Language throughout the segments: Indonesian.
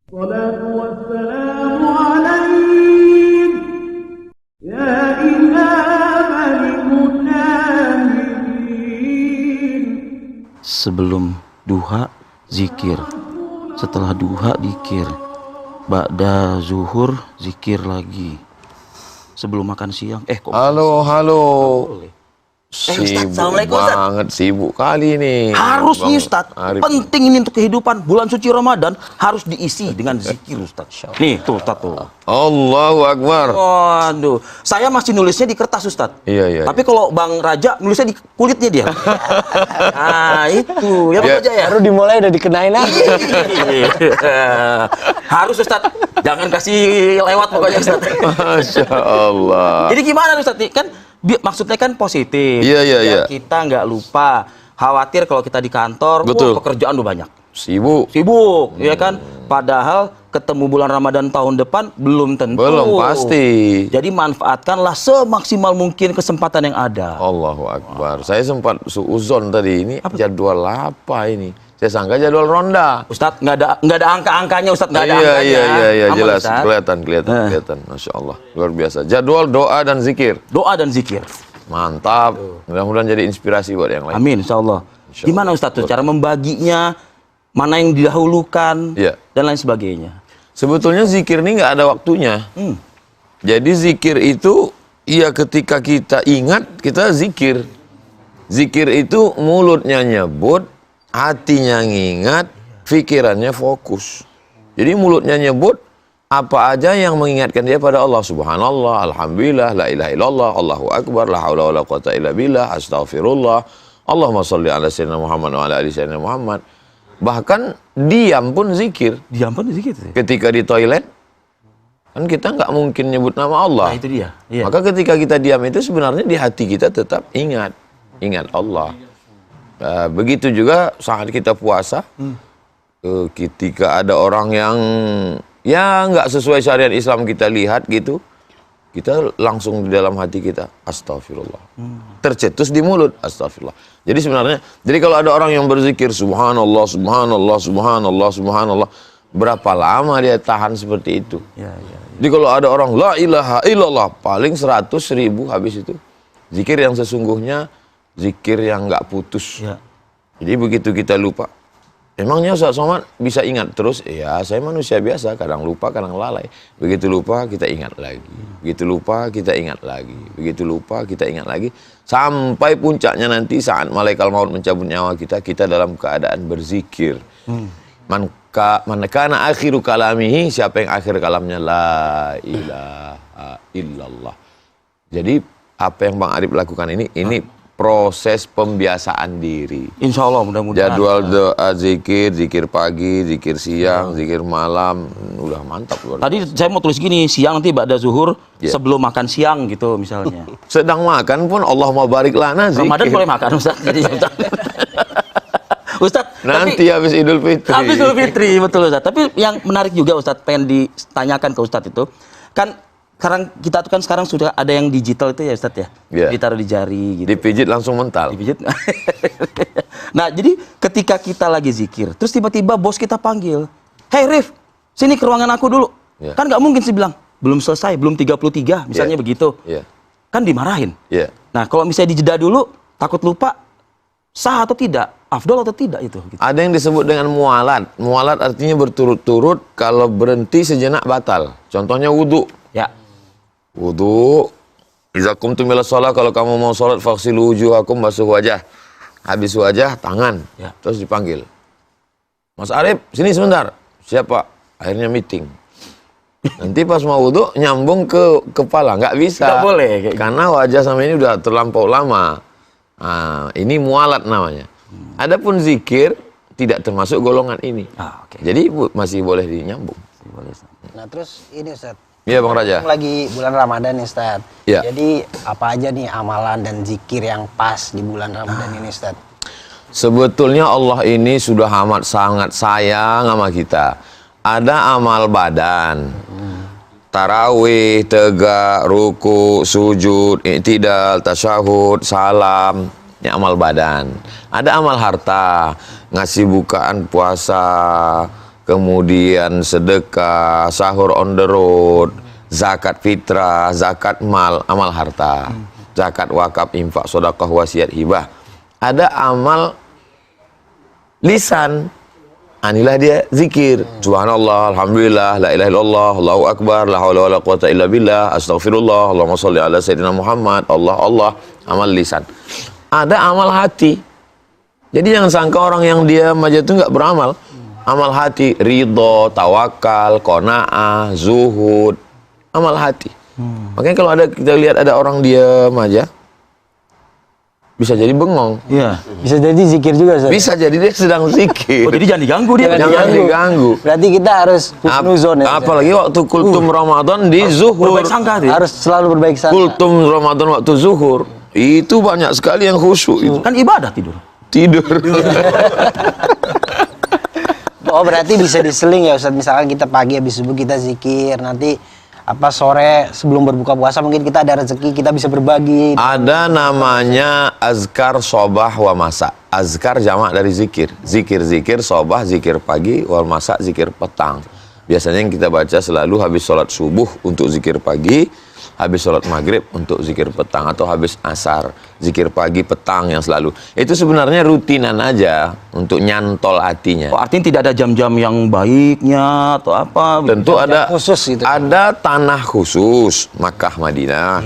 الصلاة والسلام عليك يا إمام المجاهدين. Sebelum duha zikir, setelah duha zikir, ba'da zuhur zikir lagi, sebelum makan siang Halo. boleh. Sibuk Ustaz, Assalamualaikum, Ustaz. banget, sibuk kali nih. Harus nih Bang Ustaz, Arif. penting ini untuk kehidupan. Bulan suci Ramadan harus diisi dengan zikir Ustaz. Nih tuh Ustaz tuh. Allahu Akbar. Waduh, saya masih nulisnya di kertas Ustaz. Iya. Tapi kalau Bang Raja nulisnya di kulitnya dia. Nah itu, ya Bang Ya. Raja ya. Baru dimulai udah dikenain aja. Harus Ustaz, jangan kasih lewat pokoknya Ustaz. Masya Allah. Jadi gimana Ustaz nih? Kan maksudnya kan positif. Iya. Biar kita nggak lupa. Khawatir kalau kita di kantor, Betul. pekerjaan udah banyak. Sibuk. Ya kan? Padahal ketemu bulan Ramadan tahun depan belum tentu. Belum pasti. Jadi manfaatkanlah semaksimal mungkin kesempatan yang ada. Allahu Akbar. Saya sempat suuzon tadi, ini jadwal apa ini? Saya sangka jadwal ronda. Ustadz, nggak ada angka-angkanya, Ustadz, nggak ada Iya, angkanya. Aman, jelas. Ustadz? Kelihatan. Masya Allah. Luar biasa. Jadwal doa dan zikir. Doa dan zikir. Mantap. Mudah-mudahan jadi inspirasi buat yang lain. Amin, insya Allah. Insya Gimana Ustadz tuh cara membaginya, mana yang didahulukan, Iya. dan lain sebagainya? Sebetulnya zikir ini nggak ada waktunya. Jadi zikir itu, ya ketika kita ingat, kita zikir. Zikir itu mulutnya nyebut, hatinya ngingat, pikirannya fokus. Jadi mulutnya nyebut apa aja yang mengingatkan dia pada Allah. Subhanallah, alhamdulillah, la ilaha illallah, Allahu akbar, la haula wala quwata illa billah, astaghfirullah, Allahumma sholli ala sayyidina Muhammad wa ala ali sayyidina Muhammad. Bahkan diam pun zikir. Diam pun zikir. Ketika di toilet, kan kita nggak mungkin nyebut nama Allah. Nah, itu dia. Iya. Maka ketika kita diam itu sebenarnya di hati kita tetap ingat Allah. Begitu juga saat kita puasa, ketika ada orang yang ya nggak sesuai syariat Islam kita lihat gitu, kita langsung di dalam hati kita astagfirullah, tercetus di mulut astagfirullah. Jadi sebenarnya, jadi kalau ada orang yang berzikir subhanallah, berapa lama dia tahan seperti itu? Ya. Jadi kalau ada orang la ilaha illallah, paling 100.000 habis itu. Zikir yang sesungguhnya, zikir yang nggak putus. Ya. Jadi begitu kita lupa, emangnya Ustaz Somad bisa ingat terus? Ya, saya manusia biasa, kadang lupa, kadang lalai. Begitu lupa, kita ingat lagi. Begitu lupa, kita ingat lagi. Begitu lupa, kita ingat lagi. Sampai puncaknya nanti saat malaikat maut mencabut nyawa kita dalam keadaan berzikir. Man kana akhiru kalamihi, siapa yang akhir kalamnya la ilaha illallah. Jadi apa yang Bang Arif lakukan ini proses pembiasaan diri. Insya Allah mudah-mudahan. Jadwal doa zikir pagi, zikir siang, zikir malam, udah mantap luar. Tadi saya mau tulis gini, siang nanti ba'da zuhur, Ya. sebelum makan siang gitu misalnya. Sedang makan pun Allah mau barik lana zikir. Ramadan boleh makan Ustaz. Jadi Ustaz, Nanti habis Idul Fitri. habis Idul Fitri, betul Ustaz. Tapi yang menarik juga Ustaz, pengen ditanyakan ke Ustaz itu, kan sekarang kita tuh kan sekarang sudah ada yang digital itu ya Ustaz ya, Iya. ditaruh di jari gitu, Dipijit langsung mental. dipijit. Nah jadi ketika kita lagi zikir, terus tiba-tiba bos kita panggil, hey Rif, sini ke ruangan aku dulu. Iya. Kan nggak mungkin sih bilang, belum selesai, belum 33, misalnya Iya. begitu. Iya. Kan dimarahin. Iya. Nah kalau misalnya dijeda dulu, takut lupa, sah atau tidak, afdol atau tidak itu. Gitu. Ada yang disebut dengan mualat. Mualat artinya berturut-turut, kalau berhenti sejenak batal. Contohnya wudu. Ya. Wudu, iza qumtum ila shalah, kalau kamu mau sholat faghsilu wujuhakum, basuh wajah. Habis wajah, tangan. Ya. Terus dipanggil. Mas Arif, sini sebentar. Siapa? Akhirnya meeting. Nanti pas mau wudu, nyambung ke kepala. Nggak bisa. Nggak boleh, kayak gitu. Karena wajah sama ini udah terlampau lama. Nah, ini mualat namanya. Adapun zikir, tidak termasuk golongan ini. Oke. Jadi masih boleh dinyambung. Boleh, Ustaz. Nah terus ini Ustaz. Iya Bang Raja. Lagi bulan Ramadan nih Ustaz. Iya. Jadi apa aja nih amalan dan zikir yang pas di bulan Ramadan ini Ustaz? Sebetulnya Allah ini sudah amat sangat sayang sama kita. Ada amal badan, tarawih, tegak, ruku, sujud, i'tidal, tasyahud, salam, ini amal badan. Ada amal harta, ngasih bukaan puasa, kemudian sedekah, sahur on the road, zakat fitrah, zakat mal, amal harta, zakat wakaf, infak, sedekah, wasiat, hibah. Ada amal lisan. Inilah dia zikir. Subhanallah, alhamdulillah, la ilaha illallah, Allahu akbar, la haula wala quwata illa billah, astagfirullah, Allahumma shalli ala sayyidina Muhammad, Allah, amal lisan. Ada amal hati. Jadi jangan sangka orang yang diam aja itu nggak beramal. Amal hati, ridho, tawakal, qanaah, zuhud, amal hati. Makanya kalau kita lihat ada orang diam aja, bisa jadi bengong. Iya. Bisa jadi zikir juga, Ustaz. Bisa jadi dia sedang zikir. Oh, jadi jangan diganggu dia. Jangan diganggu. Berarti kita harus husnuzon ya. Apalagi waktu kultum Ramadan di zuhur. Berbaik sangka dia. Harus selalu berbaik sangka. Kultum Ramadan waktu zuhur. Itu banyak sekali yang khusyuk itu. Kan ibadah tidur. Tidur. Oh, berarti bisa diseling ya, Ustaz. Misalkan kita pagi habis subuh kita zikir, nanti sore sebelum berbuka puasa mungkin kita ada rezeki, kita bisa berbagi. Ada namanya azkar sobah wa masa. Azkar jamak dari zikir. Zikir sobah, zikir pagi, wal masa, zikir petang. Biasanya yang kita baca selalu habis sholat subuh untuk zikir pagi, habis sholat maghrib untuk zikir petang, atau habis asar, zikir pagi, petang yang selalu. Itu sebenarnya rutinan aja untuk nyantol hatinya. Oh, artinya tidak ada jam-jam yang baiknya atau apa? Tentu ada khusus gitu. Ada tanah khusus, Makkah, Madinah.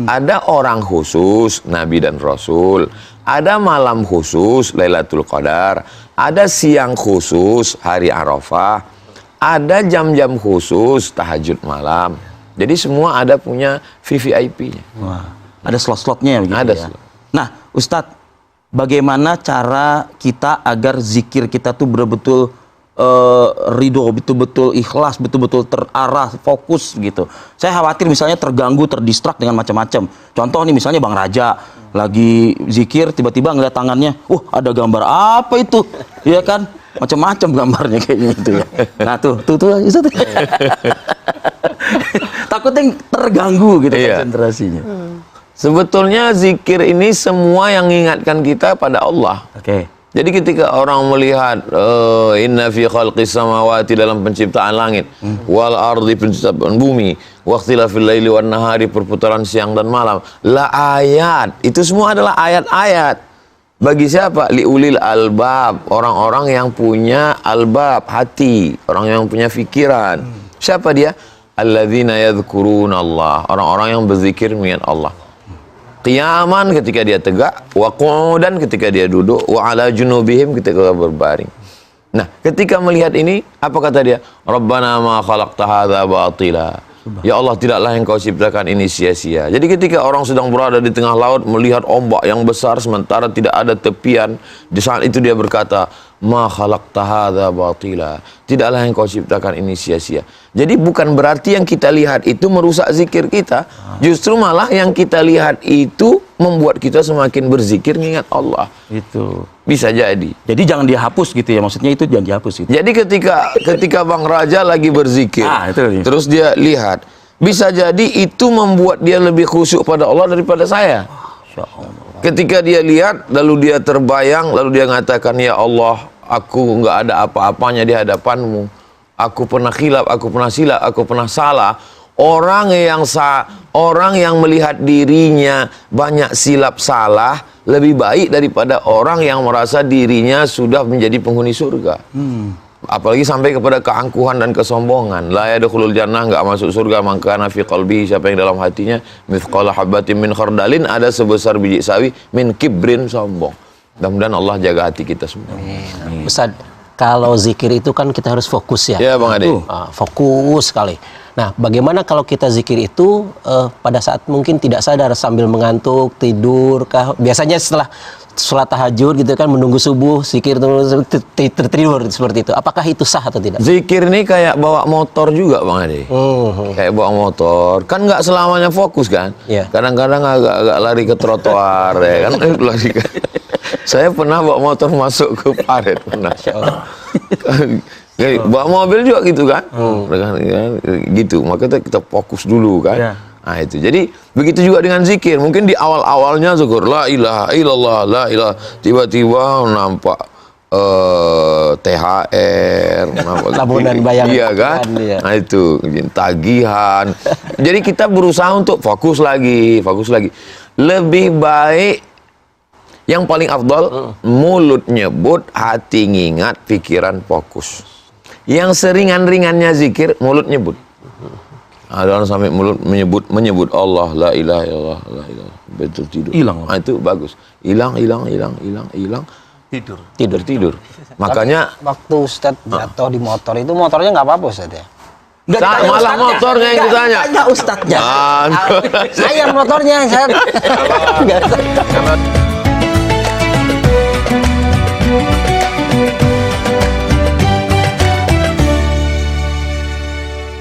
Ada orang khusus, Nabi dan Rasul. Ada malam khusus, Lailatul Qadar. Ada siang khusus, hari Arafah. Ada jam-jam khusus, tahajud malam. Jadi semua ada punya VVIP-nya. Wah, ada slot-slotnya begitu Ada ya. slot. Nah, Ustadz, bagaimana cara kita agar zikir kita tuh betul-betul ridho, betul-betul ikhlas, betul-betul terarah, fokus gitu. Saya khawatir misalnya terganggu, terdistrak dengan macam-macam. Contoh nih misalnya Bang Raja lagi zikir, tiba-tiba ngeliat tangannya, ada gambar apa itu? Iya kan? Macam-macam gambarnya kayaknya itu ya. Nah tuh Ustadz. Takutnya terganggu gitu Iya. konsentrasinya. Sebetulnya zikir ini semua yang mengingatkan kita pada Allah. Oke. Jadi ketika orang melihat inna fi khalqis samawati, dalam penciptaan langit, wal ardi, penciptaan bumi, waqtilafil laili wan nahari, perputaran siang dan malam, la ayat. Itu semua adalah ayat-ayat. Bagi siapa? Liulil albab, orang-orang yang punya albab, hati, orang yang punya pikiran. Siapa dia? Alladzina yadhkuruna Allah, orang-orang yang berzikir mengingat Allah. Qiyaman, ketika dia tegak, wa qu'udan, ketika dia duduk, wa ala junubihim, ketika berbaring. Nah, ketika melihat ini, apa kata dia? Rabbana ma khalaqta hadza batila. Ya Allah, tidaklah Engkau ciptakan ini sia-sia. Jadi ketika orang sedang berada di tengah laut melihat ombak yang besar sementara tidak ada tepian, di saat itu dia berkata, ma khalaqta hadza batila. Tidaklah Engkau ciptakan ini sia-sia. Jadi bukan berarti yang kita lihat itu merusak zikir kita. Justru malah yang kita lihat itu membuat kita semakin berzikir mengingat Allah. Itu. Bisa jadi. Jadi jangan dihapus gitu ya, maksudnya itu jangan dihapus gitu. Jadi ketika Bang Raja lagi berzikir, Itu nih. terus dia lihat, bisa jadi itu membuat dia lebih khusyuk pada Allah daripada saya. Insya Allah. Ketika dia lihat, lalu dia terbayang, lalu dia mengatakan, ya Allah, aku nggak ada apa-apanya di hadapanmu. Aku pernah khilaf, aku pernah silap, aku pernah salah. Orang yang melihat dirinya banyak silap salah lebih baik daripada orang yang merasa dirinya sudah menjadi penghuni surga. Apalagi sampai kepada keangkuhan dan kesombongan. La yadkhulul jannah, enggak masuk surga, maka fi qalbihi, siapa yang dalam hatinya mithqala habatin min khardalin, ada sebesar biji sawi, min kibrin, sombong. Mudah-mudahan Allah jaga hati kita semua. Ustaz, kalau zikir itu kan kita harus fokus ya. Ya, Bang Ade. Fokus sekali. Nah, bagaimana kalau kita zikir itu pada saat mungkin tidak sadar sambil mengantuk, tidur kah? Biasanya setelah sholat tahajud gitu kan, menunggu subuh, zikir tertidur seperti itu. Apakah itu sah atau tidak? Zikir ini kayak bawa motor juga, Bang Ade. Kayak bawa motor. Kan nggak selamanya fokus kan? Iya. Kadang-kadang agak lari ke trotoar ya kan. Lari ke... Saya pernah bawa motor masuk ke paret, pernah. Bawa mobil juga gitu kan, gitu. Maka kita fokus dulu kan. Ya. Nah itu. Jadi begitu juga dengan zikir. Mungkin di awal-awalnya zukur la ilaha illallah, la ilaha. Tiba-tiba nampak THR, Tabunan bayaran. iya kan? Iya. Nah itu tagihan. Jadi kita berusaha untuk fokus lagi. Lebih baik yang paling afdal mulut nyebut, hati ngingat, pikiran fokus. Yang seringan-ringannya zikir, mulut nyebut. Ada orang sampai mulut menyebut Allah, la ilaha illallah, la ilaha, betul tidur. Hilang. Nah, itu bagus. Hilang. Tidur. Makanya Waktu Ustadz jatuh di motor itu, motornya nggak apa-apa Ustadz ya? Nggak malah ditanya ustadznya. motornya yang ditanya. Tanya ustadznya. Ah, Saya motornya, Ustadz.